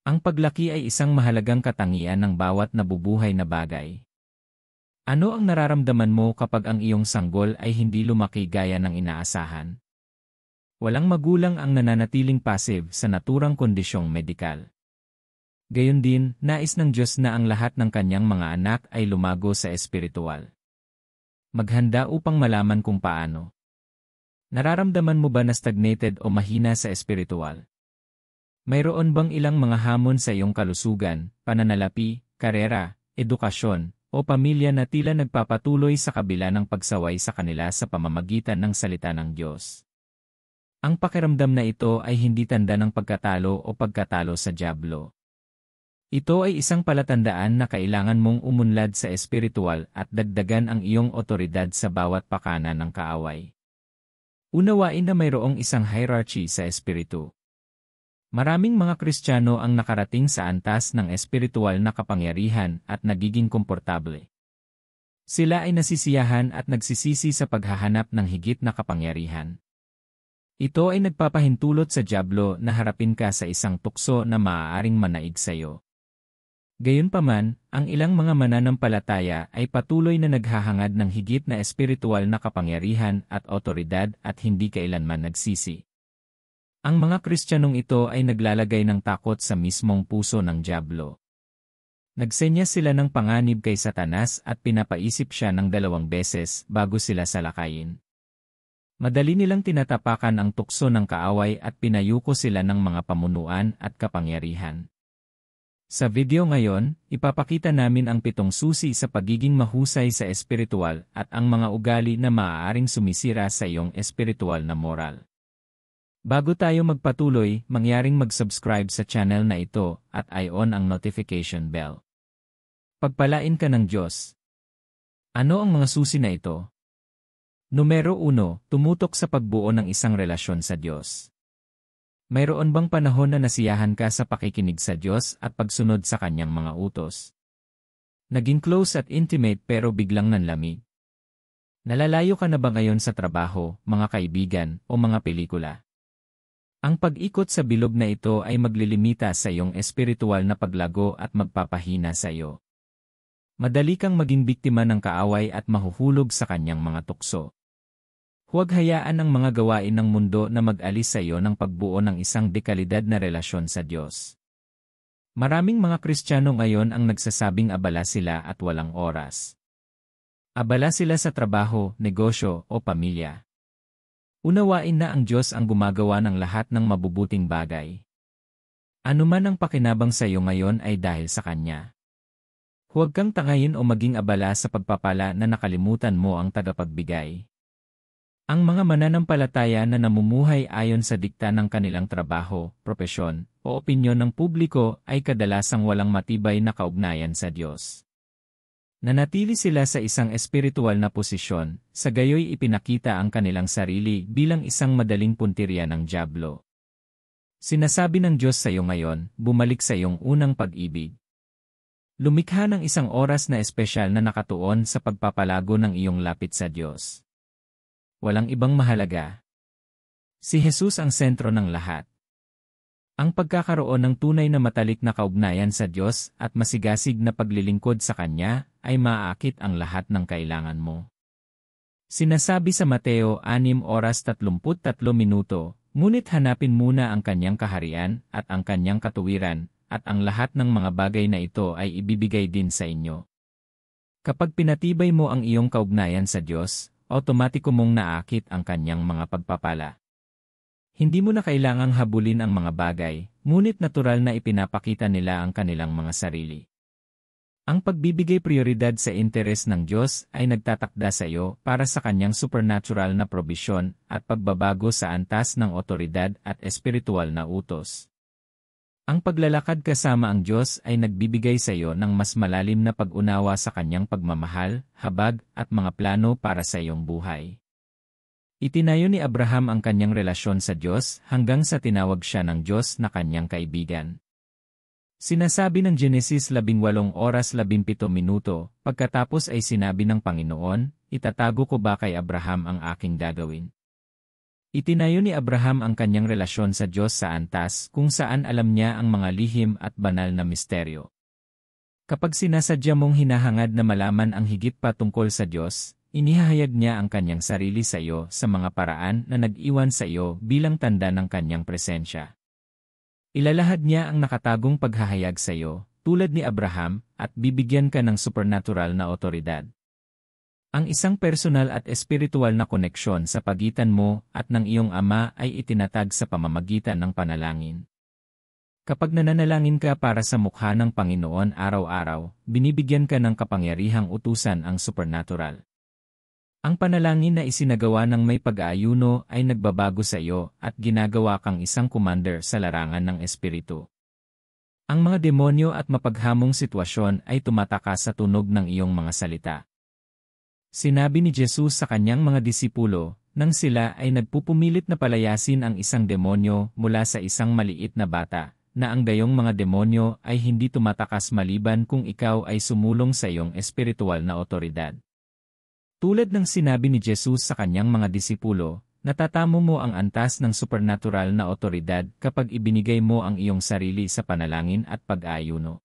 Ang paglaki ay isang mahalagang katangian ng bawat nabubuhay na bagay. Ano ang nararamdaman mo kapag ang iyong sanggol ay hindi lumaki gaya ng inaasahan? Walang magulang ang nananatiling passive sa naturang kondisyong medikal. Gayon din, nais ng Diyos na ang lahat ng kanyang mga anak ay lumago sa espiritual. Maghanda upang malaman kung paano. Nararamdaman mo ba na stagnated o mahina sa espiritual? Mayroon bang ilang mga hamon sa iyong kalusugan, pananalapi, karera, edukasyon, o pamilya na tila nagpapatuloy sa kabila ng pagsaway sa kanila sa pamamagitan ng salita ng Diyos? Ang pakiramdam na ito ay hindi tanda ng pagkatalo o pagkatalo sa dyablo. Ito ay isang palatandaan na kailangan mong umunlad sa espiritual at dagdagan ang iyong otoridad sa bawat pakana ng kaaway. Unawain na mayroong isang hierarchy sa espiritu. Maraming mga Kristiyano ang nakarating sa antas ng espiritual na kapangyarihan at nagiging komportable. Sila ay nasisiyahan at nagsisisi sa paghahanap ng higit na kapangyarihan. Ito ay nagpapahintulot sa dyablo na harapin ka sa isang tukso na maaaring manaig sa iyo. Gayunpaman, ang ilang mga mananampalataya ay patuloy na naghahangad ng higit na espiritual na kapangyarihan at otoridad at hindi kailanman nagsisi. Ang mga Kristiyanong ito ay naglalagay ng takot sa mismong puso ng dyablo. Nagsenya sila ng panganib kay Satanas at pinapaisip siya ng 2 beses bago sila salakayin. Madali nilang tinatapakan ang tukso ng kaaway at pinayuko sila ng mga pamunuan at kapangyarihan. Sa video ngayon, ipapakita namin ang 7 susi sa pagiging mahusay sa espiritual at ang mga ugali na maaaring sumisira sa iyong espiritual na moral. Bago tayo magpatuloy, mangyaring mag-subscribe sa channel na ito at i-on ang notification bell. Pagpalain ka ng Diyos. Ano ang mga susi na ito? Numero 1, tumutok sa pagbuo ng isang relasyon sa Diyos. Mayroon bang panahon na nasiyahan ka sa pakikinig sa Diyos at pagsunod sa Kanyang mga utos? Naging close at intimate pero biglang nanlamig? Nalalayo ka na ba ngayon sa trabaho, mga kaibigan, o mga pelikula? Ang pag-ikot sa bilog na ito ay maglilimita sa iyong espiritual na paglago at magpapahina sa iyo. Madali kang maging biktima ng kaaway at mahuhulog sa kanyang mga tukso. Huwag hayaan ang mga gawain ng mundo na mag-alis sa iyo ng pagbuo ng isang dekalidad na relasyon sa Diyos. Maraming mga Kristiyano ngayon ang nagsasabing abala sila at walang oras. Abala sila sa trabaho, negosyo, o pamilya. Unawain na ang Diyos ang gumagawa ng lahat ng mabubuting bagay. Ano man ang pakinabang sa iyo ngayon ay dahil sa Kanya. Huwag kang tangayin o maging abala sa pagpapala na nakalimutan mo ang tagapagbigay. Ang mga mananampalataya na namumuhay ayon sa dikta ng kanilang trabaho, propesyon, o opinyon ng publiko ay kadalasang walang matibay na kaugnayan sa Diyos. Nanatili sila sa isang espiritual na posisyon, sa gayoy ipinakita ang kanilang sarili bilang isang madaling puntirya ng dyablo. Sinasabi ng Diyos sa iyo ngayon, bumalik sa iyong unang pag-ibig. Lumikha ng isang oras na espesyal na nakatuon sa pagpapalago ng iyong lapit sa Diyos. Walang ibang mahalaga. Si Jesus ang sentro ng lahat. Ang pagkakaroon ng tunay na matalik na kaugnayan sa Diyos at masigasig na paglilingkod sa Kanya ay maaakit ang lahat ng kailangan mo. Sinasabi sa Mateo 6:33, ngunit hanapin muna ang Kanyang kaharian at ang Kanyang katuwiran, at ang lahat ng mga bagay na ito ay ibibigay din sa inyo. Kapag pinatibay mo ang iyong kaugnayan sa Diyos, automatiko mong naakit ang Kanyang mga pagpapala. Hindi mo na kailangang habulin ang mga bagay, ngunit natural na ipinapakita nila ang kanilang mga sarili. Ang pagbibigay prioridad sa interes ng Diyos ay nagtatakda sa iyo para sa Kanyang supernatural na probisyon at pagbabago sa antas ng otoridad at espiritual na utos. Ang paglalakad kasama ang Diyos ay nagbibigay sa iyo ng mas malalim na pag-unawa sa Kanyang pagmamahal, habag, at mga plano para sa iyong buhay. Itinayo ni Abraham ang kanyang relasyon sa Diyos hanggang sa tinawag siya ng Diyos na kanyang kaibigan. Sinasabi ng Genesis 18:17, pagkatapos ay sinabi ng Panginoon, itatago ko ba kay Abraham ang aking gagawin? Itinayo ni Abraham ang kanyang relasyon sa Diyos sa antas kung saan alam niya ang mga lihim at banal na misteryo. Kapag sinasadya mong hinahangad na malaman ang higit pa tungkol sa Diyos, inihahayag niya ang kanyang sarili sa iyo sa mga paraan na nag-iwan sa iyo bilang tanda ng kanyang presensya. Ilalahad niya ang nakatagong paghahayag sa iyo, tulad ni Abraham, at bibigyan ka ng supernatural na otoridad. Ang isang personal at espiritual na koneksyon sa pagitan mo at ng iyong Ama ay itinatag sa pamamagitan ng panalangin. Kapag nananalangin ka para sa mukha ng Panginoon araw-araw, binibigyan ka ng kapangyarihang utusan ang supernatural. Ang panalangin na isinagawa ng may pag-aayuno ay nagbabago sa iyo at ginagawa kang isang commander sa larangan ng espiritu. Ang mga demonyo at mapaghamong sitwasyon ay tumataka sa tunog ng iyong mga salita. Sinabi ni Jesus sa kanyang mga disipulo, nang sila ay nagpupumilit na palayasin ang isang demonyo mula sa isang maliit na bata, na ang gayong mga demonyo ay hindi tumatakas maliban kung ikaw ay sumulong sa iyong espiritual na otoridad. Tulad ng sinabi ni Jesus sa kanyang mga disipulo, natatamo mo ang antas ng supernatural na otoridad kapag ibinigay mo ang iyong sarili sa panalangin at pag-aayuno.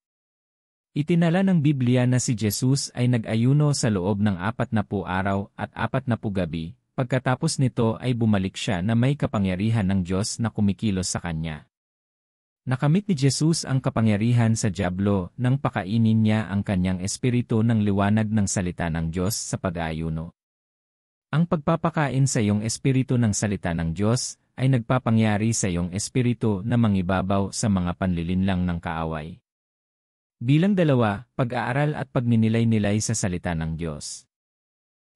Itinala ng Biblia na si Jesus ay nag-ayuno sa loob ng 40 araw at 40 gabi, pagkatapos nito ay bumalik siya na may kapangyarihan ng Diyos na kumikilos sa kanya. Nakamit ni Jesus ang kapangyarihan sa dyablo nang pakainin niya ang kanyang espiritu ng liwanag ng salita ng Diyos sa pag-aayuno. Ang pagpapakain sa iyong espiritu ng salita ng Diyos ay nagpapangyari sa iyong espiritu na mangibabaw sa mga panlilinlang ng kaaway. Bilang 2, pag-aaral at pagninilay-nilay sa salita ng Diyos.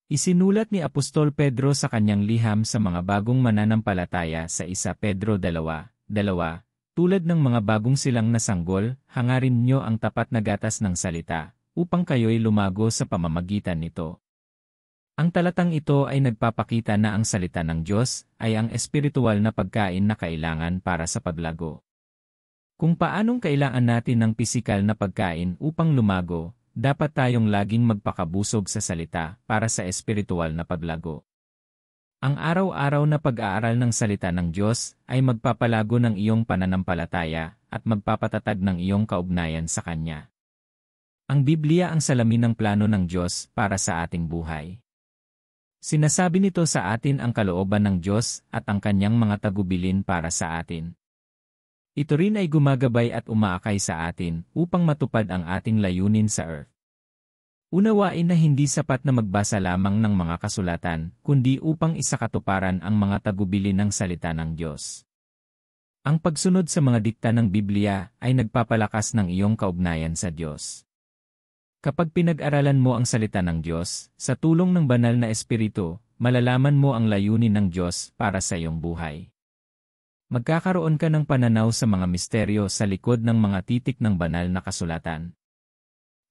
Isinulat ni Apostol Pedro sa kanyang liham sa mga bagong mananampalataya sa 1 Pedro 2:2, tulad ng mga bagong silang na sanggol, hangarin niyo ang tapat na gatas ng salita, upang kayo'y lumago sa pamamagitan nito. Ang talatang ito ay nagpapakita na ang salita ng Diyos ay ang espiritual na pagkain na kailangan para sa paglago. Kung paanong kailangan natin ng pisikal na pagkain upang lumago, dapat tayong laging magpakabusog sa salita para sa espiritual na paglago. Ang araw-araw na pag-aaral ng salita ng Diyos ay magpapalago ng iyong pananampalataya at magpapatatag ng iyong kaugnayan sa Kanya. Ang Biblia ang salamin ng plano ng Diyos para sa ating buhay. Sinasabi nito sa atin ang kalooban ng Diyos at ang Kanyang mga tagubilin para sa atin. Ito rin ay gumagabay at umaakay sa atin upang matupad ang ating layunin sa earth. Unawain na hindi sapat na magbasa lamang ng mga kasulatan, kundi upang isakatuparan ang mga tagubilin ng salita ng Diyos. Ang pagsunod sa mga dikta ng Biblia ay nagpapalakas ng iyong kaugnayan sa Diyos. Kapag pinag-aralan mo ang salita ng Diyos, sa tulong ng banal na espiritu, malalaman mo ang layunin ng Diyos para sa iyong buhay. Magkakaroon ka ng pananaw sa mga misteryo sa likod ng mga titik ng banal na kasulatan.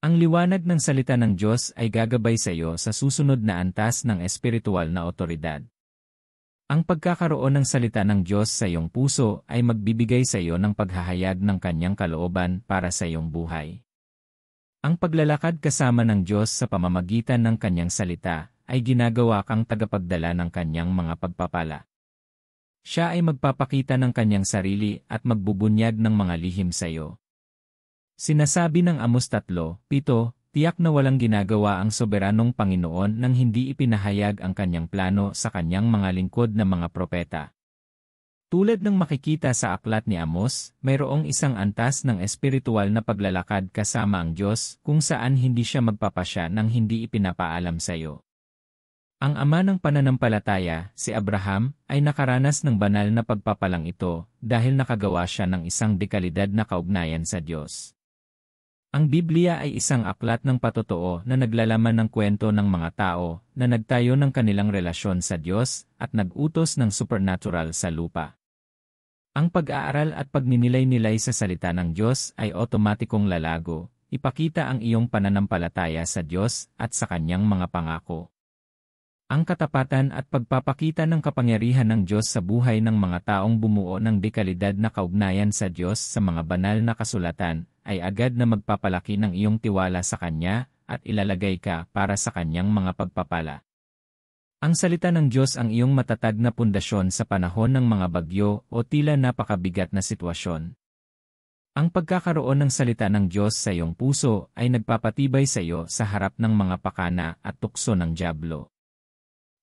Ang liwanag ng salita ng Diyos ay gagabay sa iyo sa susunod na antas ng espiritual na otoridad. Ang pagkakaroon ng salita ng Diyos sa iyong puso ay magbibigay sa iyo ng paghahayag ng Kanyang kalooban para sa iyong buhay. Ang paglalakad kasama ng Diyos sa pamamagitan ng Kanyang salita ay ginagawa kang tagapagdala ng Kanyang mga pagpapala. Siya ay magpapakita ng kanyang sarili at magbubunyag ng mga lihim sa iyo. Sinasabi ng Amos 3:7, tiyak na walang ginagawa ang soberanong Panginoon nang hindi ipinahayag ang kanyang plano sa kanyang mga lingkod na mga propeta. Tulad ng makikita sa aklat ni Amos, mayroong isang antas ng espiritual na paglalakad kasama ang Diyos kung saan hindi siya magpapasya nang hindi ipinapaalam sa iyo. Ang ama ng pananampalataya, si Abraham, ay nakaranas ng banal na pagpapalang ito dahil nakagawa siya ng isang dekalidad na kaugnayan sa Diyos. Ang Biblia ay isang aklat ng patotoo na naglalaman ng kwento ng mga tao na nagtayo ng kanilang relasyon sa Diyos at nag-utos ng supernatural sa lupa. Ang pag-aaral at pagninilay-nilay sa salita ng Diyos ay otomatikong lalago, ipakita ang iyong pananampalataya sa Diyos at sa Kanyang mga pangako. Ang katapatan at pagpapakita ng kapangyarihan ng Diyos sa buhay ng mga taong bumuo ng dekalidad na kaugnayan sa Diyos sa mga banal na kasulatan ay agad na magpapalaki ng iyong tiwala sa Kanya at ilalagay ka para sa Kanyang mga pagpapala. Ang salita ng Diyos ang iyong matatag na pundasyon sa panahon ng mga bagyo o tila napakabigat na sitwasyon. Ang pagkakaroon ng salita ng Diyos sa iyong puso ay nagpapatibay sa iyo sa harap ng mga pakana at tukso ng dyablo.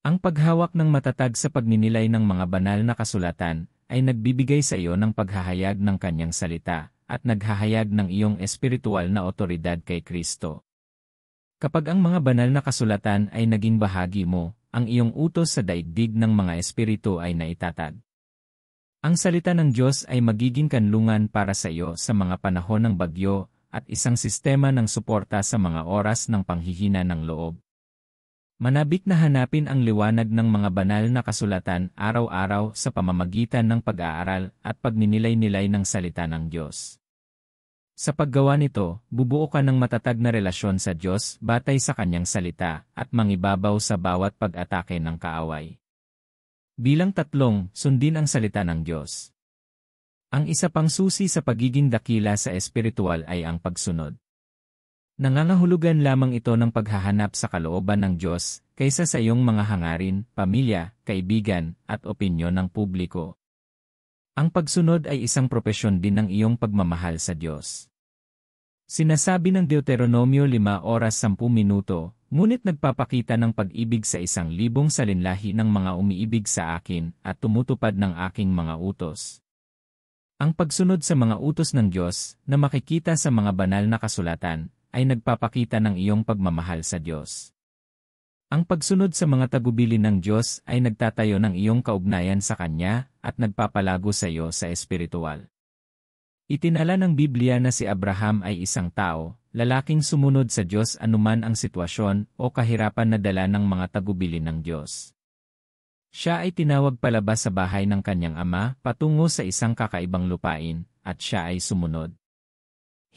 Ang paghawak ng matatag sa pagninilay ng mga banal na kasulatan ay nagbibigay sa iyo ng paghahayag ng kanyang salita at naghahayag ng iyong espiritual na otoridad kay Kristo. Kapag ang mga banal na kasulatan ay naging bahagi mo, ang iyong utos sa daigdig ng mga espiritu ay naitatag. Ang salita ng Diyos ay magiging kanlungan para sa iyo sa mga panahon ng bagyo at isang sistema ng suporta sa mga oras ng panghihina ng loob. Manabik na hanapin ang liwanag ng mga banal na kasulatan araw-araw sa pamamagitan ng pag-aaral at pagninilay-nilay ng salita ng Diyos. Sa paggawa nito, bubuo ka ng matatag na relasyon sa Diyos batay sa kanyang salita at mangibabaw sa bawat pag-atake ng kaaway. Bilang 3, sundin ang salita ng Diyos. Ang isa pang susi sa pagiging dakila sa espiritual ay ang pagsunod. Nangangahulugan lamang ito ng paghahanap sa kalooban ng Diyos kaysa sa iyong mga hangarin, pamilya, kaibigan, at opinyon ng publiko. Ang pagsunod ay isang propesyon din ng iyong pagmamahal sa Diyos. Sinasabi ng Deuteronomio 5 oras 10 minuto, ngunit nagpapakita ng pag-ibig sa 1,000 salinlahi ng mga umiibig sa akin at tumutupad ng aking mga utos. Ang pagsunod sa mga utos ng Diyos, na makikita sa mga banal na kasulatan, ay nagpapakita ng iyong pagmamahal sa Diyos. Ang pagsunod sa mga tagubilin ng Diyos ay nagtatayo ng iyong kaugnayan sa Kanya at nagpapalago sa iyo sa espiritual. Itinala ng Biblia na si Abraham ay isang tao, lalaking sumunod sa Diyos anuman ang sitwasyon o kahirapan na dala ng mga tagubilin ng Diyos. Siya ay tinawag palabas sa bahay ng kanyang ama patungo sa isang kakaibang lupain, at siya ay sumunod.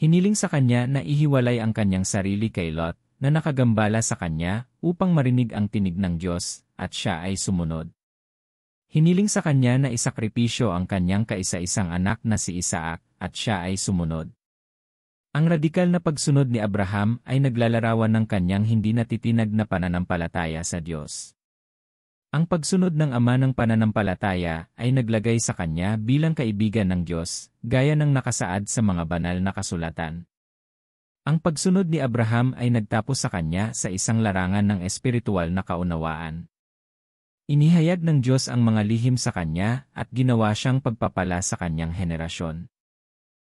Hiniling sa kanya na ihiwalay ang kanyang sarili kay Lot, na nakagambala sa kanya upang marinig ang tinig ng Diyos, at siya ay sumunod. Hiniling sa kanya na isakripisyo ang kanyang kaisa-isang anak na si Isaac, at siya ay sumunod. Ang radikal na pagsunod ni Abraham ay naglalarawan ng kanyang hindi natitinag na pananampalataya sa Diyos. Ang pagsunod ng ama ng pananampalataya ay naglagay sa kanya bilang kaibigan ng Diyos, gaya ng nakasaad sa mga banal na kasulatan. Ang pagsunod ni Abraham ay nagtapos sa kanya sa isang larangan ng espiritual na kaunawaan. Inihayag ng Diyos ang mga lihim sa kanya at ginawa siyang pagpapala sa kanyang henerasyon.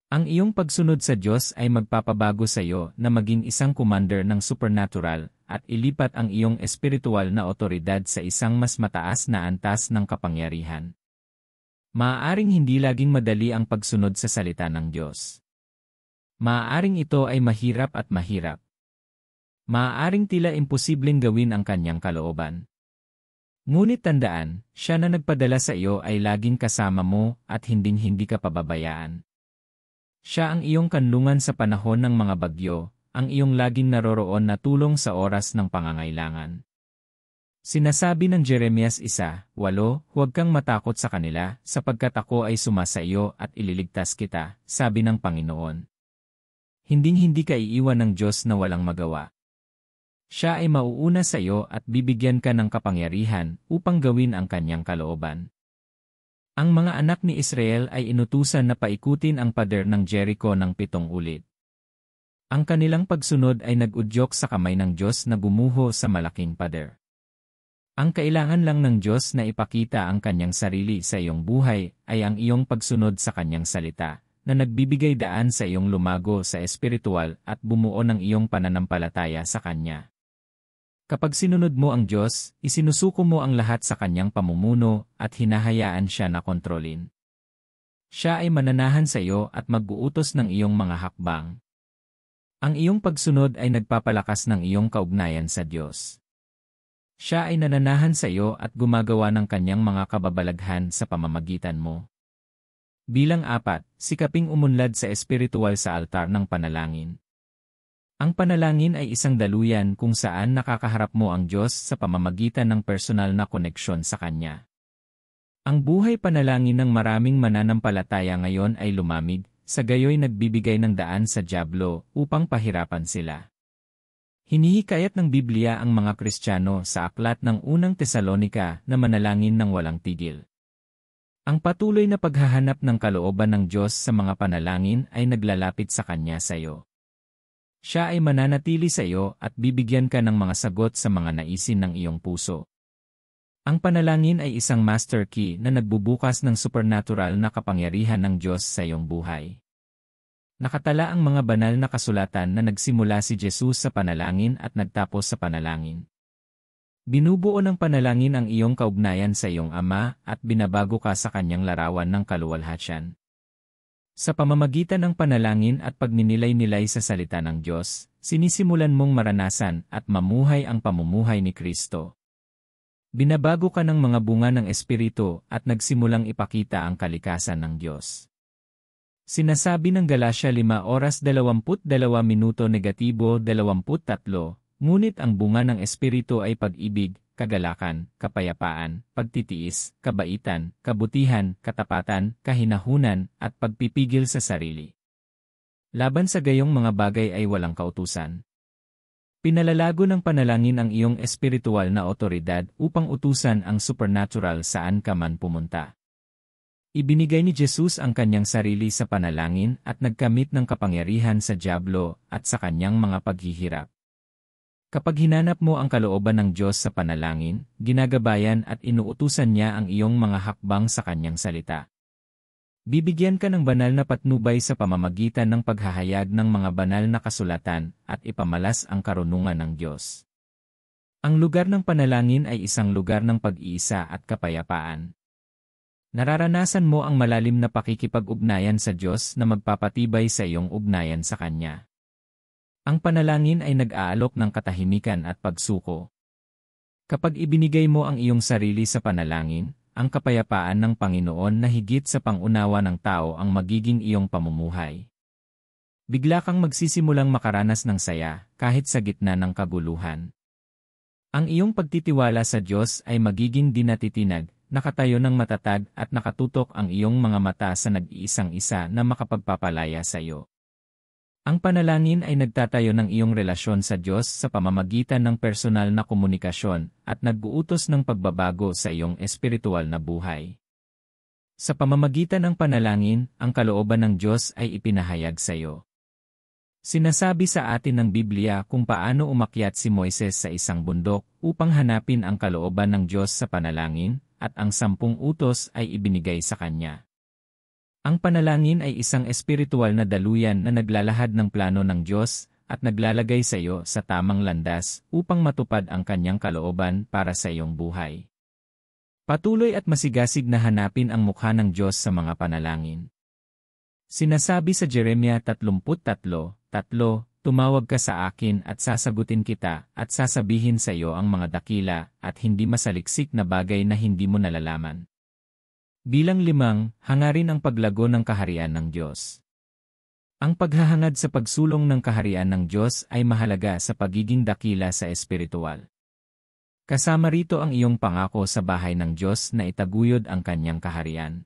Ang iyong pagsunod sa Diyos ay magpapabago sa iyo na maging isang commander ng supernatural at ilipat ang iyong espiritual na otoridad sa isang mas mataas na antas ng kapangyarihan. Maaaring hindi laging madali ang pagsunod sa salita ng Diyos. Maaaring ito ay mahirap at mahirap. Maaaring tila imposibleng gawin ang kanyang kalooban. Ngunit tandaan, siya na nagpadala sa iyo ay laging kasama mo at hinding-hindi ka pababayaan. Siya ang iyong kanlungan sa panahon ng mga bagyo, ang iyong laging naroroon na tulong sa oras ng pangangailangan. Sinasabi ng Jeremias 1:8, huwag kang matakot sa kanila, sapagkat ako ay sumasa iyo at ililigtas kita, sabi ng Panginoon. Hinding-hindi ka iiwan ng Diyos na walang magawa. Siya ay mauuna sa iyo at bibigyan ka ng kapangyarihan upang gawin ang kanyang kalooban. Ang mga anak ni Israel ay inutusan na paikutin ang pader ng Jericho ng 7 ulit. Ang kanilang pagsunod ay nag-udyok sa kamay ng Diyos na gumuho sa malaking pader. Ang kailangan lang ng Diyos na ipakita ang kanyang sarili sa iyong buhay ay ang iyong pagsunod sa kanyang salita, na nagbibigay daan sa iyong lumago sa espiritual at bumuo ng iyong pananampalataya sa Kanya. Kapag sinunod mo ang Diyos, isinusuko mo ang lahat sa Kanyang pamumuno at hinahayaan Siya na kontrolin. Siya ay mananahan sa iyo at mag-uutos ng iyong mga hakbang. Ang iyong pagsunod ay nagpapalakas ng iyong kaugnayan sa Diyos. Siya ay nananahan sa iyo at gumagawa ng Kanyang mga kababalaghan sa pamamagitan mo. Bilang 4, sikaping umunlad sa espiritual sa altar ng panalangin. Ang panalangin ay isang daluyan kung saan nakakaharap mo ang Diyos sa pamamagitan ng personal na koneksyon sa Kanya. Ang buhay panalangin ng maraming mananampalataya ngayon ay lumamig, sa gayoy nagbibigay ng daan sa dyablo upang pahirapan sila. Hinihikayat ng Biblia ang mga Kristiyano sa aklat ng unang Tesalonika na manalangin ng walang tigil. Ang patuloy na paghahanap ng kalooban ng Diyos sa mga panalangin ay naglalapit sa Kanya sa iyo. Siya ay mananatili sa iyo at bibigyan ka ng mga sagot sa mga naisin ng iyong puso. Ang panalangin ay isang master key na nagbubukas ng supernatural na kapangyarihan ng Diyos sa iyong buhay. Nakatala ang mga banal na kasulatan na nagsimula si Jesus sa panalangin at nagtapos sa panalangin. Binubuo ng panalangin ang iyong kaugnayan sa iyong Ama at binabago ka sa Kanyang larawan ng kaluwalhatian. Sa pamamagitan ng panalangin at pagninilay-nilay sa salita ng Diyos, sinisimulan mong maranasan at mamuhay ang pamumuhay ni Kristo. Binabago ka ng mga bunga ng Espiritu at nagsimulang ipakita ang kalikasan ng Diyos. Sinasabi ng Galatia 5:22 -23, ngunit ang bunga ng Espiritu ay pag-ibig, kagalakan, kapayapaan, pagtitiis, kabaitan, kabutihan, katapatan, kahinahunan, at pagpipigil sa sarili. Laban sa gayong mga bagay ay walang kautusan. Pinalalago ng panalangin ang iyong espiritual na otoridad upang utusan ang supernatural saan ka man pumunta. Ibinigay ni Jesus ang kanyang sarili sa panalangin at nagkamit ng kapangyarihan sa dyablo at sa kanyang mga paghihirap. Kapag hinanap mo ang kalooban ng Diyos sa panalangin, ginagabayan at inuutusan niya ang iyong mga hakbang sa kanyang salita. Bibigyan ka ng banal na patnubay sa pamamagitan ng paghahayag ng mga banal na kasulatan at ipamalas ang karunungan ng Diyos. Ang lugar ng panalangin ay isang lugar ng pag-iisa at kapayapaan. Nararanasan mo ang malalim na pakikipag-ugnayan sa Diyos na magpapatibay sa iyong ugnayan sa Kanya. Ang panalangin ay nag-aalok ng katahimikan at pagsuko. Kapag ibinigay mo ang iyong sarili sa panalangin, ang kapayapaan ng Panginoon na higit sa pangunawa ng tao ang magiging iyong pamumuhay. Bigla kang magsisimulang makaranas ng saya kahit sa gitna ng kaguluhan. Ang iyong pagtitiwala sa Diyos ay magiging dinatitinag, nakatayo ng matatag at nakatutok ang iyong mga mata sa nag-iisang isa na makapagpapalaya sa iyo. Ang panalangin ay nagtatayo ng iyong relasyon sa Diyos sa pamamagitan ng personal na komunikasyon at nag-uutos ng pagbabago sa iyong espiritual na buhay. Sa pamamagitan ng panalangin, ang kalooban ng Diyos ay ipinahayag sa iyo. Sinasabi sa atin ng Biblia kung paano umakyat si Moises sa isang bundok upang hanapin ang kalooban ng Diyos sa panalangin, at ang 10 utos ay ibinigay sa kanya. Ang panalangin ay isang espiritual na daluyan na naglalahad ng plano ng Diyos at naglalagay sa iyo sa tamang landas upang matupad ang kanyang kalooban para sa iyong buhay. Patuloy at masigasig na hanapin ang mukha ng Diyos sa mga panalangin. Sinasabi sa Jeremiah 33:3, "Tumawag ka sa akin at sasagutin kita at sasabihin sa iyo ang mga dakila at hindi masaliksik na bagay na hindi mo nalalaman." Bilang 5, hangarin ang paglago ng kaharian ng Diyos. Ang paghahangad sa pagsulong ng kaharian ng Diyos ay mahalaga sa pagiging dakila sa espiritual. Kasama rito ang iyong pangako sa bahay ng Diyos na itaguyod ang kanyang kaharian.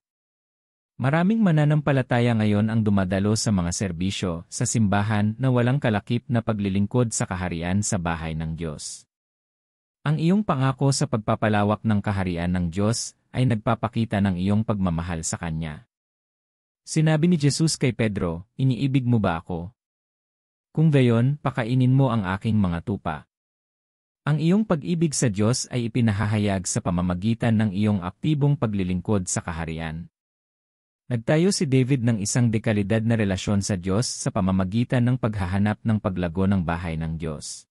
Maraming mananampalataya ngayon ang dumadalo sa mga serbisyo sa simbahan na walang kalakip na paglilingkod sa kaharian sa bahay ng Diyos. Ang iyong pangako sa pagpapalawak ng kaharian ng Diyos ay nagpapakita ng iyong pagmamahal sa Kanya. Sinabi ni Jesus kay Pedro, "Iniibig mo ba ako? Kung gayon, pakainin mo ang aking mga tupa." Ang iyong pag-ibig sa Diyos ay ipinahahayag sa pamamagitan ng iyong aktibong paglilingkod sa kaharian. Nagtayo si David ng isang dekalidad na relasyon sa Diyos sa pamamagitan ng paghahanap ng paglago ng bahay ng Diyos.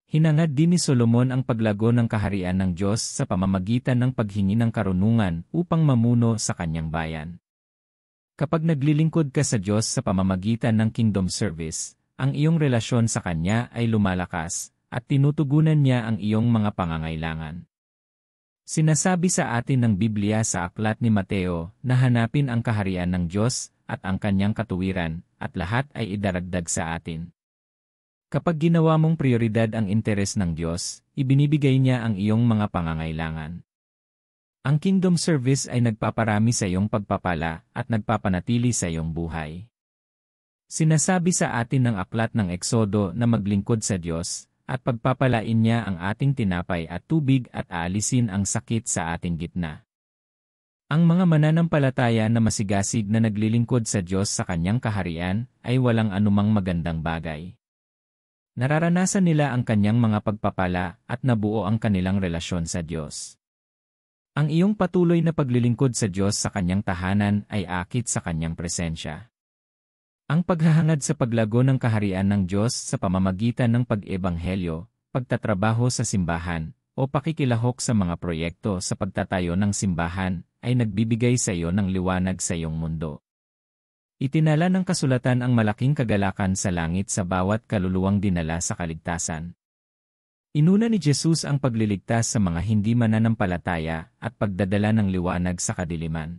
Hinangad din ni Solomon ang paglago ng kaharian ng Diyos sa pamamagitan ng paghingi ng karunungan upang mamuno sa kanyang bayan. Kapag naglilingkod ka sa Diyos sa pamamagitan ng kingdom service, ang iyong relasyon sa Kanya ay lumalakas at tinutugunan niya ang iyong mga pangangailangan. Sinasabi sa atin ng Biblia sa aklat ni Mateo na hanapin ang kaharian ng Diyos at ang kanyang katuwiran, at lahat ay idaragdag sa atin. Kapag ginawa mong prioridad ang interes ng Diyos, ibinibigay niya ang iyong mga pangangailangan. Ang kingdom service ay nagpaparami sa iyong pagpapala at nagpapanatili sa iyong buhay. Sinasabi sa atin ng aklat ng Eksodo na maglingkod sa Diyos, at pagpapalain niya ang ating tinapay at tubig at aalisin ang sakit sa ating gitna. Ang mga mananampalataya na masigasig na naglilingkod sa Diyos sa kanyang kaharian ay walang anumang magandang bagay. Nararanasan nila ang kanyang mga pagpapala at nabuo ang kanilang relasyon sa Diyos. Ang iyong patuloy na paglilingkod sa Diyos sa kanyang tahanan ay akit sa kanyang presensya. Ang paghahangad sa paglago ng kaharian ng Diyos sa pamamagitan ng pag-ebanghelyo, pagtatrabaho sa simbahan, o pakikilahok sa mga proyekto sa pagtatayo ng simbahan, ay nagbibigay sa iyo ng liwanag sa iyong mundo. Itinala ng kasulatan ang malaking kagalakan sa langit sa bawat kaluluwang dinala sa kaligtasan. Inuna ni Jesus ang pagliligtas sa mga hindi mananampalataya at pagdadala ng liwanag sa kadiliman.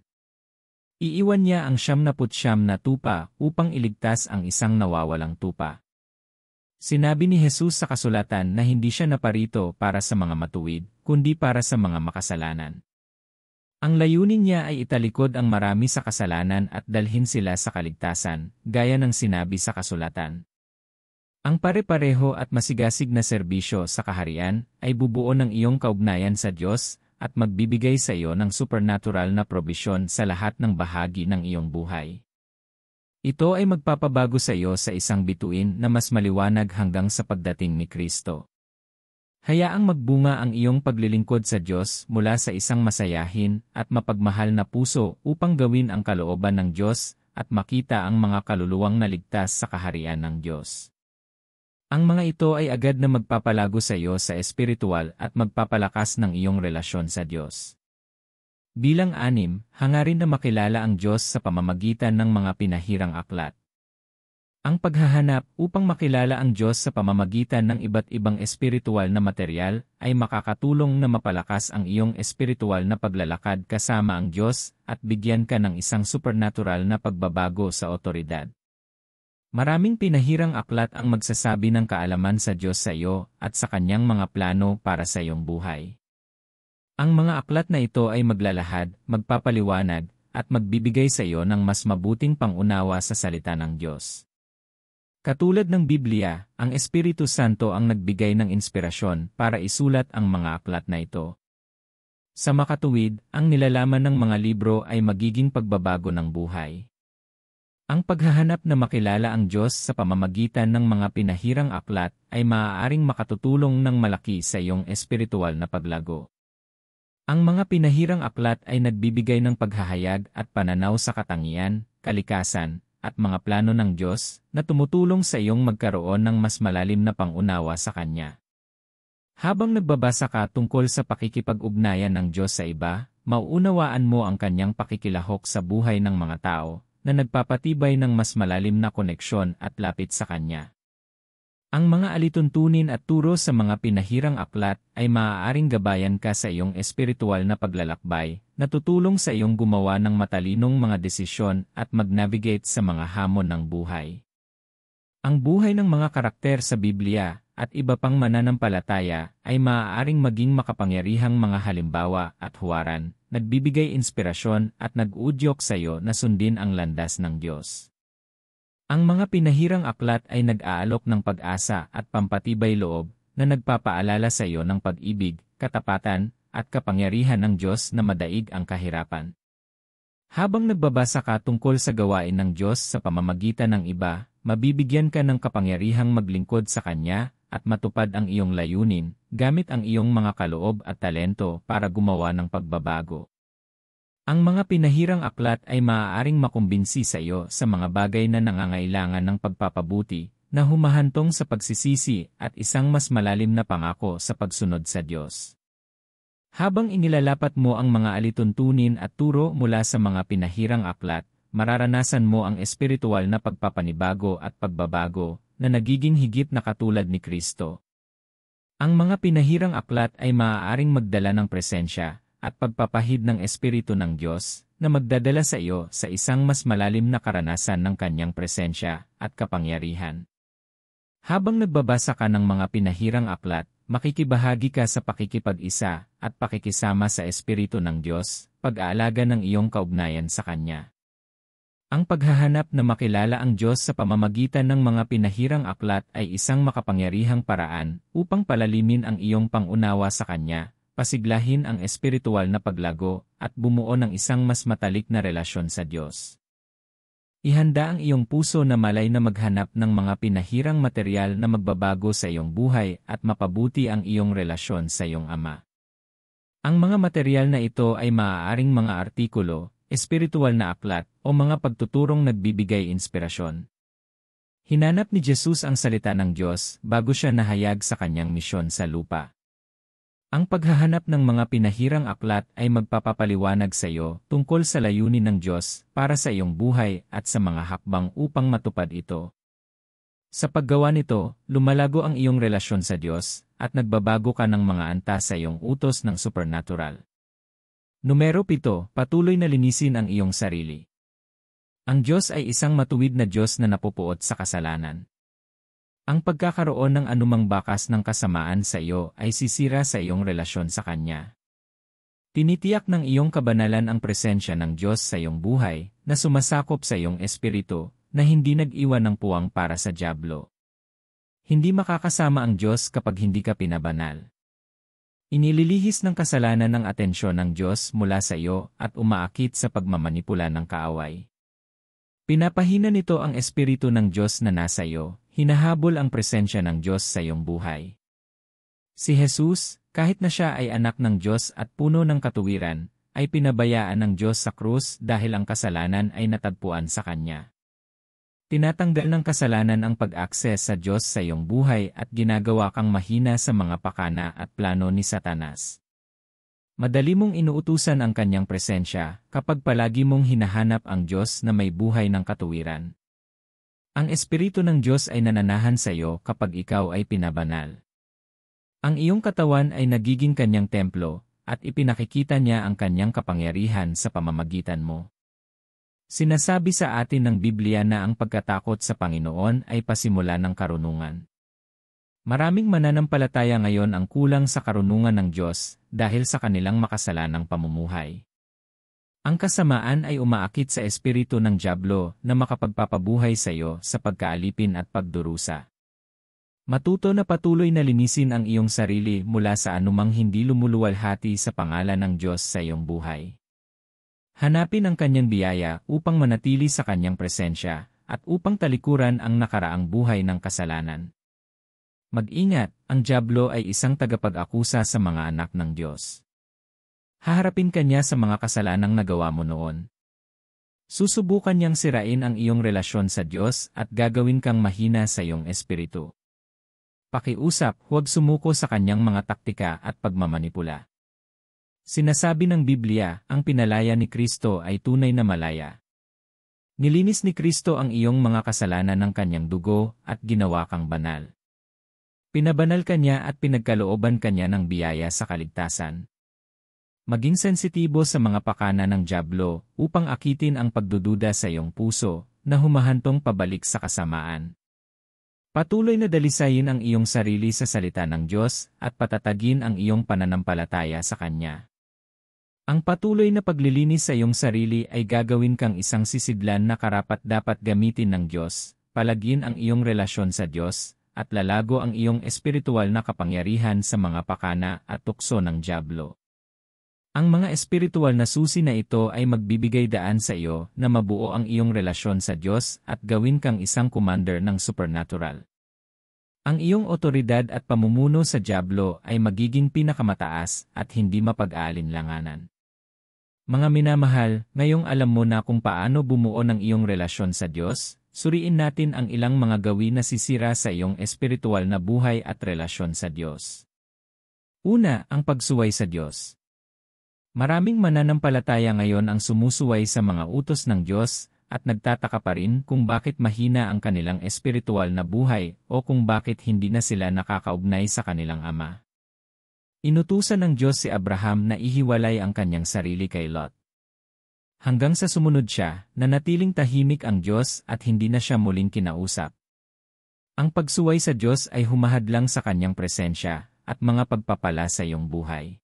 Iiwan niya ang 99 na tupa upang iligtas ang isang nawawalang tupa. Sinabi ni Jesus sa kasulatan na hindi siya naparito para sa mga matuwid, kundi para sa mga makasalanan. Ang layunin niya ay italikod ang marami sa kasalanan at dalhin sila sa kaligtasan, gaya ng sinabi sa kasulatan. Ang pare-pareho at masigasig na serbisyo sa kaharian ay bubuo ng iyong kaugnayan sa Diyos at magbibigay sa iyo ng supernatural na probisyon sa lahat ng bahagi ng iyong buhay. Ito ay magpapabago sa iyo sa isang bituin na mas maliwanag hanggang sa pagdating ni Kristo. Hayaang magbunga ang iyong paglilingkod sa Diyos mula sa isang masayahin at mapagmahal na puso upang gawin ang kalooban ng Diyos at makita ang mga kaluluwang naligtas sa kaharian ng Diyos. Ang mga ito ay agad na magpapalago sa iyo sa espiritual at magpapalakas ng iyong relasyon sa Diyos. Bilang 6, hangarin na makilala ang Diyos sa pamamagitan ng mga pinahirang aklat. Ang paghahanap upang makilala ang Diyos sa pamamagitan ng iba't ibang espiritual na materyal ay makakatulong na mapalakas ang iyong espiritual na paglalakad kasama ang Diyos at bigyan ka ng isang supernatural na pagbabago sa otoridad. Maraming pinahirang aklat ang magsasabi ng kaalaman sa Diyos sa iyo at sa kanyang mga plano para sa iyong buhay. Ang mga aklat na ito ay maglalahad, magpapaliwanag, at magbibigay sa iyo ng mas mabuting pangunawa sa salita ng Diyos. Katulad ng Biblia, ang Espiritu Santo ang nagbigay ng inspirasyon para isulat ang mga aklat na ito. Sa makatuwid, ang nilalaman ng mga libro ay magiging pagbabago ng buhay. Ang paghahanap na makilala ang Diyos sa pamamagitan ng mga pinahirang aklat ay maaaring makatutulong ng malaki sa iyong espiritual na paglago. Ang mga pinahirang aklat ay nagbibigay ng paghahayag at pananaw sa katangian, kalikasan, at mga plano ng Diyos na tumutulong sa iyong magkaroon ng mas malalim na pangunawa sa Kanya. Habang nagbabasa ka tungkol sa pakikipag-ugnayan ng Diyos sa iba, mauunawaan mo ang Kanyang pakikilahok sa buhay ng mga tao, na nagpapatibay ng mas malalim na koneksyon at lapit sa Kanya. Ang mga alituntunin at turo sa mga pinahirang aklat ay maaaring gabayan ka sa iyong espiritual na paglalakbay, na tutulong sa iyong gumawa ng matalinong mga desisyon at mag-navigate sa mga hamon ng buhay. Ang buhay ng mga karakter sa Biblia at iba pang mananampalataya ay maaaring maging makapangyarihang mga halimbawa at huwaran, nagbibigay inspirasyon at nag-uudyok sa iyo na sundin ang landas ng Diyos. Ang mga pinahirang aklat ay nag-aalok ng pag-asa at pampatibay loob na nagpapaalala sa iyo ng pag-ibig, katapatan, at kapangyarihan ng Diyos na madaig ang kahirapan. Habang nagbabasa ka tungkol sa gawain ng Diyos sa pamamagitan ng iba, mabibigyan ka ng kapangyarihang maglingkod sa Kanya at matupad ang iyong layunin, gamit ang iyong mga kaloob at talento para gumawa ng pagbabago. Ang mga pinahirang aklat ay maaaring makumbinsi sa iyo sa mga bagay na nangangailangan ng pagpapabuti, na humahantong sa pagsisisi at isang mas malalim na pangako sa pagsunod sa Diyos. Habang inilalapat mo ang mga alituntunin at turo mula sa mga pinahirang aklat, mararanasan mo ang espiritual na pagpapanibago at pagbabago, na nagiging higit na katulad ni Kristo. Ang mga pinahirang aklat ay maaaring magdala ng presensya at pagpapahid ng Espiritu ng Diyos na magdadala sa iyo sa isang mas malalim na karanasan ng Kanyang presensya at kapangyarihan. Habang nagbabasa ka ng mga pinahirang aklat, makikibahagi ka sa pakikipag-isa at pakikisama sa Espiritu ng Diyos, pag-aalaga ng iyong kaugnayan sa Kanya. Ang paghahanap na makilala ang Diyos sa pamamagitan ng mga pinahirang aklat ay isang makapangyarihang paraan upang palalimin ang iyong pangunawa sa Kanya, pasiglahin ang espiritual na paglago, at bumuo ng isang mas matalik na relasyon sa Diyos. Ihanda ang iyong puso na malay na maghanap ng mga pinahirang material na magbabago sa iyong buhay at mapabuti ang iyong relasyon sa iyong Ama. Ang mga material na ito ay maaaring mga artikulo, espiritual na aklat, o mga pagtuturong nagbibigay inspirasyon. Hinanap ni Jesus ang salita ng Diyos bago siya nahayag sa kanyang misyon sa lupa. Ang paghahanap ng mga pinahirang aklat ay magpapapaliwanag sa iyo tungkol sa layunin ng Diyos para sa iyong buhay at sa mga hakbang upang matupad ito. Sa paggawa nito, lumalago ang iyong relasyon sa Diyos at nagbabago ka ng mga antas sa iyong utos ng supernatural. Numero 7, patuloy na linisin ang iyong sarili. Ang Diyos ay isang matuwid na Diyos na napupuot sa kasalanan. Ang pagkakaroon ng anumang bakas ng kasamaan sa iyo ay sisira sa iyong relasyon sa Kanya. Tinitiyak ng iyong kabanalan ang presensya ng Diyos sa iyong buhay na sumasakop sa iyong espiritu na hindi nag-iwan ng puwang para sa dyablo. Hindi makakasama ang Diyos kapag hindi ka pinabanal. Inililihis ng kasalanan ang atensyon ng Diyos mula sa iyo at umaakit sa pagmamanipula ng kaaway. Pinapahina nito ang espiritu ng Diyos na nasa iyo, hinahabol ang presensya ng Diyos sa iyong buhay. Si Jesus, kahit na siya ay anak ng Diyos at puno ng katuwiran, ay pinabayaan ng Diyos sa krus dahil ang kasalanan ay natagpuan sa Kanya. Tinatanggal ng kasalanan ang pag-akses sa Diyos sa iyong buhay at ginagawa kang mahina sa mga pakana at plano ni Satanas. Madali mong inuutusan ang kanyang presensya kapag palagi mong hinahanap ang Diyos na may buhay ng katuwiran. Ang Espiritu ng Diyos ay nananahan sa iyo kapag ikaw ay pinabanal. Ang iyong katawan ay nagiging kanyang templo at ipinakikita niya ang kanyang kapangyarihan sa pamamagitan mo. Sinasabi sa atin ng Biblia na ang pagkatakot sa Panginoon ay pasimula ng karunungan. Maraming mananampalataya ngayon ang kulang sa karunungan ng Diyos dahil sa kanilang makasalanang pamumuhay. Ang kasamaan ay umaakit sa espiritu ng dyablo na makapagpapabuhay sa iyo sa pagkaalipin at pagdurusa. Matuto na patuloy na linisin ang iyong sarili mula sa anumang hindi lumuluwalhati sa pangalan ng Diyos sa iyong buhay. Hanapin ang kanyang biyaya upang manatili sa kanyang presensya at upang talikuran ang nakaraang buhay ng kasalanan. Mag-ingat, ang dyablo ay isang tagapag-akusa sa mga anak ng Diyos. Haharapin kanya sa mga kasalanang nagawa mo noon. Susubukan niyang sirain ang iyong relasyon sa Diyos at gagawin kang mahina sa iyong espiritu. Pakiusap, huwag sumuko sa kanyang mga taktika at pagmamanipula. Sinasabi ng Biblia, ang pinalaya ni Kristo ay tunay na malaya. Nilinis ni Kristo ang iyong mga kasalanan ng kanyang dugo at ginawa kang banal. Pinabanal ka niya at pinagkalooban ka niya ng biyaya sa kaligtasan. Maging sensitibo sa mga pakana ng dyablo upang akitin ang pagdududa sa iyong puso na humahantong pabalik sa kasamaan. Patuloy na dalisayin ang iyong sarili sa salita ng Diyos at patatagin ang iyong pananampalataya sa Kanya. Ang patuloy na paglilinis sa iyong sarili ay gagawin kang isang sisidlan na karapat-dapat gamitin ng Diyos, palagin ang iyong relasyon sa Diyos, at lalago ang iyong espiritual na kapangyarihan sa mga pakana at tukso ng dyablo. Ang mga espiritual na susi na ito ay magbibigay daan sa iyo na mabuo ang iyong relasyon sa Diyos at gawin kang isang commander ng supernatural. Ang iyong otoridad at pamumuno sa dyablo ay magiging pinakamataas at hindi mapag-aalinlanganan. Mga minamahal, ngayong alam mo na kung paano bumuo ng iyong relasyon sa Diyos, suriin natin ang ilang mga gawin na sisira sa iyong espiritual na buhay at relasyon sa Diyos. Una, ang pagsuway sa Diyos. Maraming mananampalataya ngayon ang sumusuway sa mga utos ng Diyos at nagtataka pa rin kung bakit mahina ang kanilang espiritual na buhay o kung bakit hindi na sila nakakaugnay sa kanilang Ama. Inutusan ng Diyos si Abraham na ihiwalay ang kanyang sarili kay Lot. Hanggang sa sumunod siya, nanatiling tahimik ang Diyos at hindi na siya muling kinausap. Ang pagsuway sa Diyos ay humahadlang sa kanyang presensya at mga pagpapala sa iyong buhay.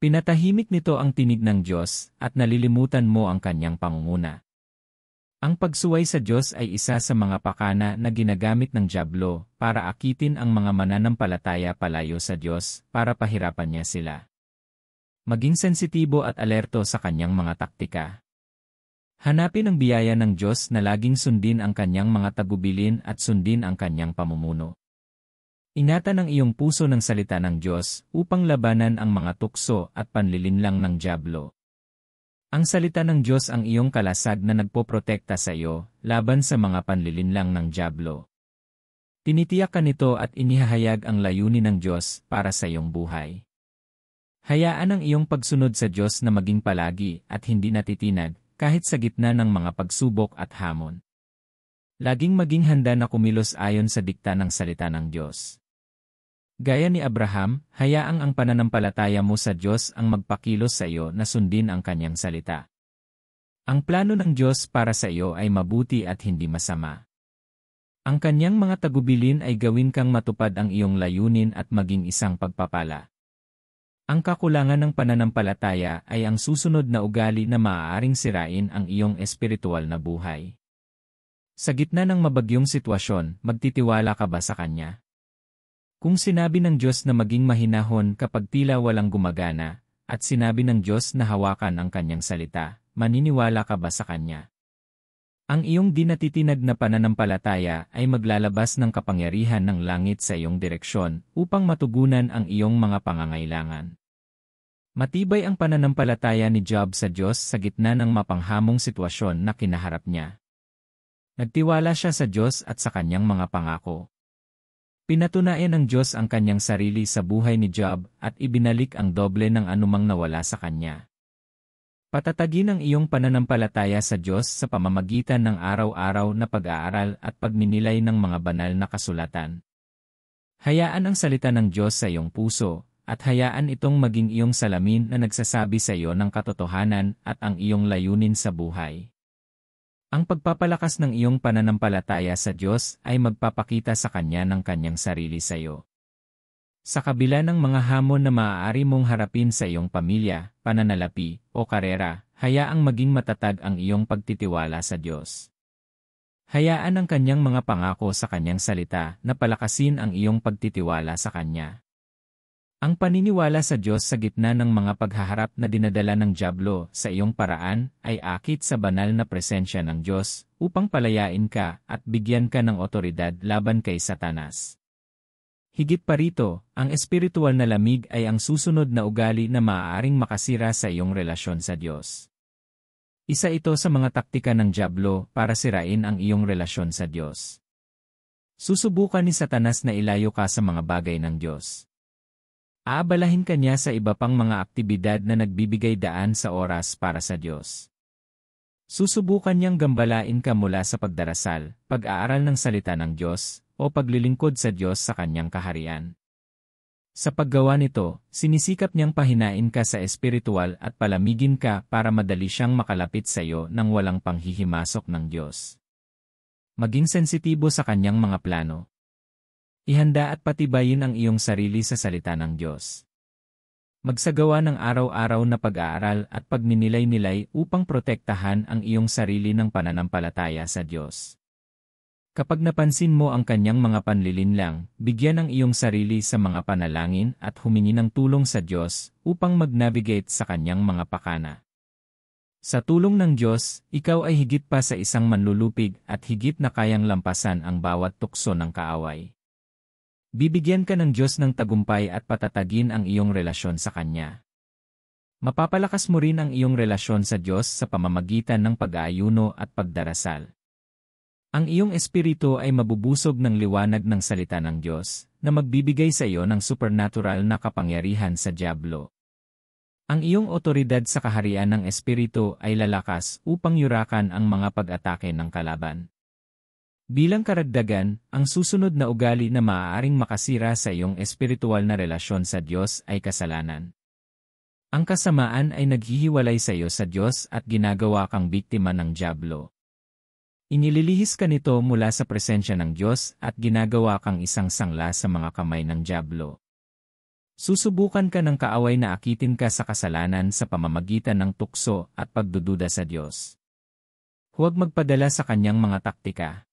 Pinatahimik nito ang tinig ng Diyos at nalilimutan mo ang kanyang pangunguna. Ang pagsuway sa Diyos ay isa sa mga pakana na ginagamit ng dyablo para akitin ang mga mananampalataya palayo sa Diyos para pahirapan niya sila. Maging sensitibo at alerto sa kanyang mga taktika. Hanapin ang biyaya ng Diyos na laging sundin ang kanyang mga tagubilin at sundin ang kanyang pamumuno. Ingatan ang iyong puso ng salita ng Diyos upang labanan ang mga tukso at panlilinlang ng dyablo. Ang salita ng Diyos ang iyong kalasag na nagpoprotekta sa iyo laban sa mga panlilinlang ng dyablo. Tinitiyak ka nito at inihahayag ang layunin ng Diyos para sa iyong buhay. Hayaan ang iyong pagsunod sa Diyos na maging palagi at hindi natitinag kahit sa gitna ng mga pagsubok at hamon. Laging maging handa na kumilos ayon sa dikta ng salita ng Diyos. Gaya ni Abraham, hayaang ang pananampalataya mo sa Diyos ang magpakilos sa iyo na sundin ang kanyang salita. Ang plano ng Diyos para sa iyo ay mabuti at hindi masama. Ang kanyang mga tagubilin ay gawin kang matupad ang iyong layunin at maging isang pagpapala. Ang kakulangan ng pananampalataya ay ang susunod na ugali na maaaring sirain ang iyong espiritual na buhay. Sa gitna ng mabagyong sitwasyon, magtitiwala ka ba sa Kanya? Kung sinabi ng Diyos na maging mahinahon kapag tila walang gumagana, at sinabi ng Diyos na hawakan ang Kanyang salita, maniniwala ka ba sa Kanya? Ang iyong di natitinag na pananampalataya ay maglalabas ng kapangyarihan ng langit sa iyong direksyon upang matugunan ang iyong mga pangangailangan. Matibay ang pananampalataya ni Job sa Diyos sa gitna ng mapanghamong sitwasyon na kinaharap niya. Nagtiwala siya sa Diyos at sa Kanyang mga pangako. Pinatunayan ng Diyos ang kanyang sarili sa buhay ni Job at ibinalik ang doble ng anumang nawala sa kanya. Patatagin ang iyong pananampalataya sa Diyos sa pamamagitan ng araw-araw na pag-aaral at pagninilay ng mga banal na kasulatan. Hayaan ang salita ng Diyos sa iyong puso, at hayaan itong maging iyong salamin na nagsasabi sa iyo ng katotohanan at ang iyong layunin sa buhay. Ang pagpapalakas ng iyong pananampalataya sa Diyos ay magpapakita sa Kanya ng Kanyang sarili sa iyo. Sa kabila ng mga hamon na maaari mong harapin sa iyong pamilya, pananalapi, o karera, hayaang maging matatag ang iyong pagtitiwala sa Diyos. Hayaan ang Kanyang mga pangako sa Kanyang salita na palakasin ang iyong pagtitiwala sa Kanya. Ang paniniwala sa Diyos sa gitna ng mga paghaharap na dinadala ng dyablo sa iyong paraan ay akit sa banal na presensya ng Diyos upang palayain ka at bigyan ka ng otoridad laban kay Satanas. Higit pa rito, ang espiritual na lamig ay ang susunod na ugali na maaaring makasira sa iyong relasyon sa Diyos. Isa ito sa mga taktika ng dyablo para sirain ang iyong relasyon sa Diyos. Susubukan ni Satanas na ilayo ka sa mga bagay ng Diyos. Aabalahin ka niya sa iba pang mga aktibidad na nagbibigay daan sa oras para sa Diyos. Susubukan niyang gambalain ka mula sa pagdarasal, pag-aaral ng salita ng Diyos, o paglilingkod sa Diyos sa Kanyang kaharian. Sa paggawa nito, sinisikap niyang pahinain ka sa espiritual at palamigin ka para madali siyang makalapit sa iyo nang walang panghihimasok ng Diyos. Maging sensitibo sa Kanyang mga plano. Ihanda at patibayin ang iyong sarili sa salita ng Diyos. Magsagawa ng araw-araw na pag-aaral at pagninilay-nilay upang protektahan ang iyong sarili ng pananampalataya sa Diyos. Kapag napansin mo ang kanyang mga panlilinlang, bigyan ang iyong sarili sa mga panalangin at humingi ng tulong sa Diyos upang mag-navigate sa kanyang mga pakana. Sa tulong ng Diyos, ikaw ay higit pa sa isang manlulupig at higit na kayang lampasan ang bawat tukso ng kaaway. Bibigyan ka ng Diyos ng tagumpay at patatagin ang iyong relasyon sa Kanya. Mapapalakas mo rin ang iyong relasyon sa Diyos sa pamamagitan ng pag-aayuno at pagdarasal. Ang iyong espiritu ay mabubusog ng liwanag ng salita ng Diyos, na magbibigay sa iyo ng supernatural na kapangyarihan sa dyablo. Ang iyong otoridad sa kaharian ng espiritu ay lalakas upang yurakan ang mga pag-atake ng kalaban. Bilang karagdagan, ang susunod na ugali na maaaring makasira sa iyong espiritual na relasyon sa Diyos ay kasalanan. Ang kasamaan ay naghihiwalay sa iyo sa Diyos at ginagawa kang biktima ng dyablo. Inililihis ka nito mula sa presensya ng Diyos at ginagawa kang isang sangla sa mga kamay ng dyablo. Susubukan ka ng kaaway na akitin ka sa kasalanan sa pamamagitan ng tukso at pagdududa sa Diyos. Huwag magpadala sa kanyang mga taktika.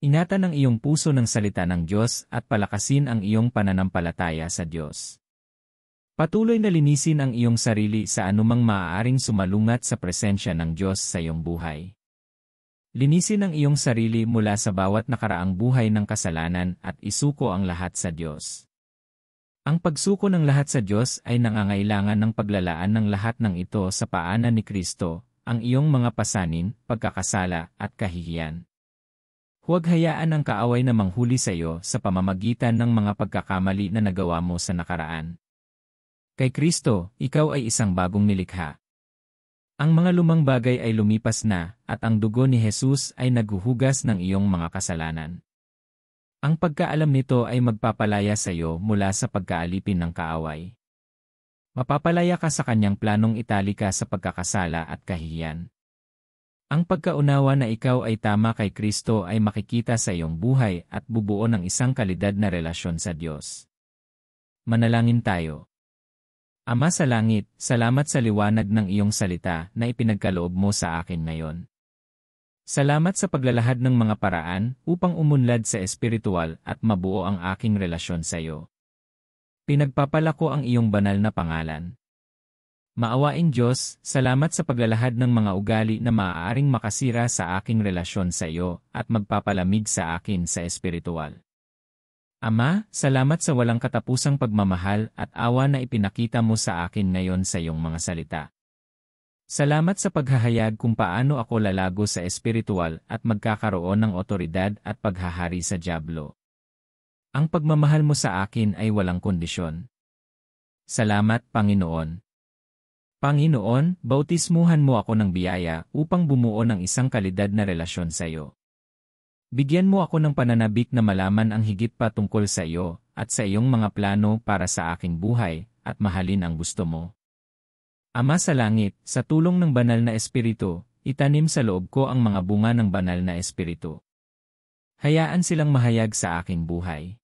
Ingatan ang iyong puso ng salita ng Diyos at palakasin ang iyong pananampalataya sa Diyos. Patuloy na linisin ang iyong sarili sa anumang maaaring sumalungat sa presensya ng Diyos sa iyong buhay. Linisin ang iyong sarili mula sa bawat nakaraang buhay ng kasalanan at isuko ang lahat sa Diyos. Ang pagsuko ng lahat sa Diyos ay nangangailangan ng paglalaan ng lahat ng ito sa paanan ni Kristo, ang iyong mga pasanin, pagkakasala, at kahihiyan. Huwag hayaan ang kaaway na manghuli sa iyo sa pamamagitan ng mga pagkakamali na nagawa mo sa nakaraan. Kay Kristo, ikaw ay isang bagong nilikha. Ang mga lumang bagay ay lumipas na, at ang dugo ni Jesus ay naghuhugas ng iyong mga kasalanan. Ang pagkaalam nito ay magpapalaya sa iyo mula sa pagkaalipin ng kaaway. Mapapalaya ka sa kanyang planong italika sa pagkakasala at kahihiyan. Ang pagkaunawa na ikaw ay tama kay Kristo ay makikita sa iyong buhay at bubuo ng isang kalidad na relasyon sa Diyos. Manalangin tayo. Ama sa langit, salamat sa liwanag ng iyong salita na ipinagkaloob mo sa akin ngayon. Salamat sa paglalahad ng mga paraan upang umunlad sa espiritual at mabuo ang aking relasyon sa iyo. Pinagpapala ko ang iyong banal na pangalan. Maawaing Diyos, salamat sa paglalahad ng mga ugali na maaaring makasira sa aking relasyon sa iyo at magpapalamig sa akin sa espiritual. Ama, salamat sa walang katapusang pagmamahal at awa na ipinakita mo sa akin ngayon sa iyong mga salita. Salamat sa paghahayag kung paano ako lalago sa espiritual at magkakaroon ng otoridad at paghahari sa dyablo. Ang pagmamahal mo sa akin ay walang kondisyon. Salamat, Panginoon. Panginoon, bautismuhan mo ako ng biyaya upang bumuo ng isang kalidad na relasyon sa iyo. Bigyan mo ako ng pananabik na malaman ang higit pa tungkol sa iyo at sa iyong mga plano para sa aking buhay at mahalin ang gusto mo. Ama sa langit, sa tulong ng banal na espiritu, itanim sa loob ko ang mga bunga ng banal na espiritu. Hayaan silang mahayag sa aking buhay.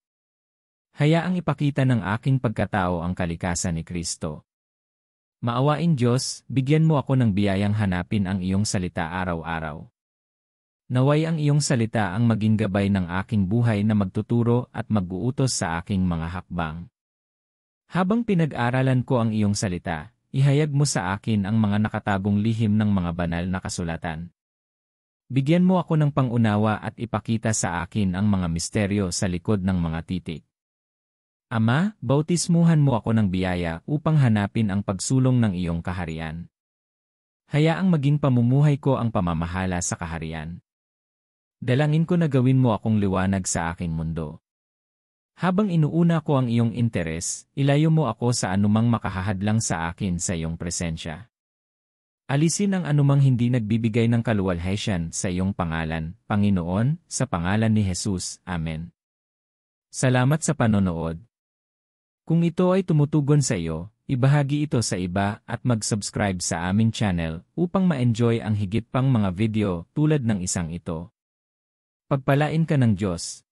Hayaang ipakita ng aking pagkatao ang kalikasan ni Kristo. Maawain Diyos, bigyan mo ako ng biyayang hanapin ang iyong salita araw-araw. Naway ang iyong salita ang maging gabay ng aking buhay na magtuturo at mag-uutos sa aking mga hakbang. Habang pinag-aralan ko ang iyong salita, ihayag mo sa akin ang mga nakatagong lihim ng mga banal na kasulatan. Bigyan mo ako ng pangunawa at ipakita sa akin ang mga misteryo sa likod ng mga titik. Ama, bautismuhan mo ako ng biyaya upang hanapin ang pagsulong ng iyong kaharian. Hayaang maging pamumuhay ko ang pamamahala sa kaharian. Dalangin ko na gawin mo akong liwanag sa aking mundo. Habang inuuna ko ang iyong interes, ilayo mo ako sa anumang makahahadlang sa akin sa iyong presensya. Alisin ang anumang hindi nagbibigay ng kaluwalhatian sa iyong pangalan, Panginoon, sa pangalan ni Jesus. Amen. Salamat sa panonood. Kung ito ay tumutugon sa iyo, ibahagi ito sa iba at mag-subscribe sa aming channel upang ma-enjoy ang higit pang mga video tulad ng isang ito. Pagpalain ka ng Diyos.